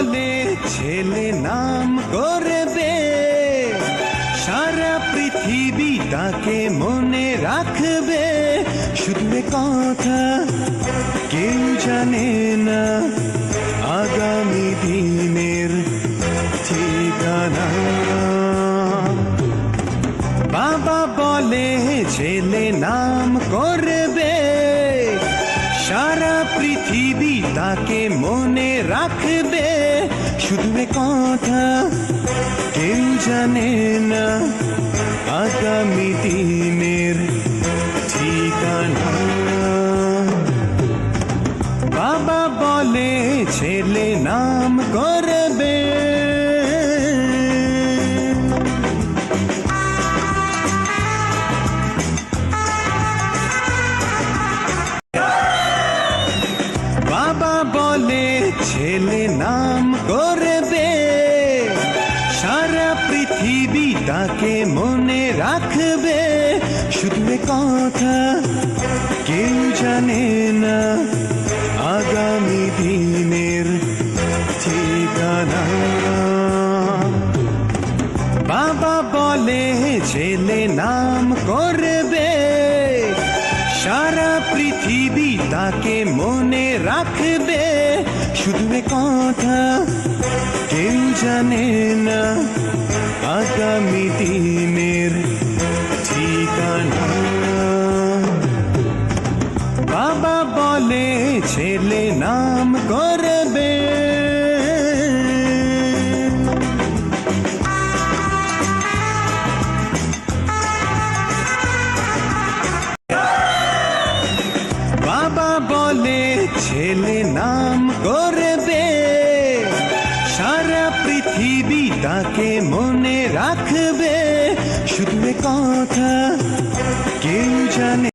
বলে ছেলে নাম করবে, সারা পৃথিবী তাকে মনে রাখবে। শুধু এ কথা কেউ জানে না আগামী দিনের ঠিকানা। বাবা বলে ছেলে নাম করবে, সারা পৃথিবী তাকে মনে রাখবে। শুধু এ কথা কেউ জানে না আগামী দিনের ঠিকানা। বাবা বলে ছেলে নাম করবে। বাবা বলে ছেলে নাম করবে, সারা পৃথিবী তাকে মনে রাখবে। শুধু এ কথা কেউ জানে না আগামী দিনের ঠিকানা। বাবা বলে ছেলে নাম করবে, সারা পৃথিবী তাকে মনে রাখবে। শুধু এ কথা কেউ জানে না আগামী দিনের ঠিকানা। বাবা বলে ছেলে নাম করবে। বাবা বলে ছেলে নাম করবে, সারা পৃথিবী তাকে মনে রাখবে। শুধু এ কথা কেউ জানে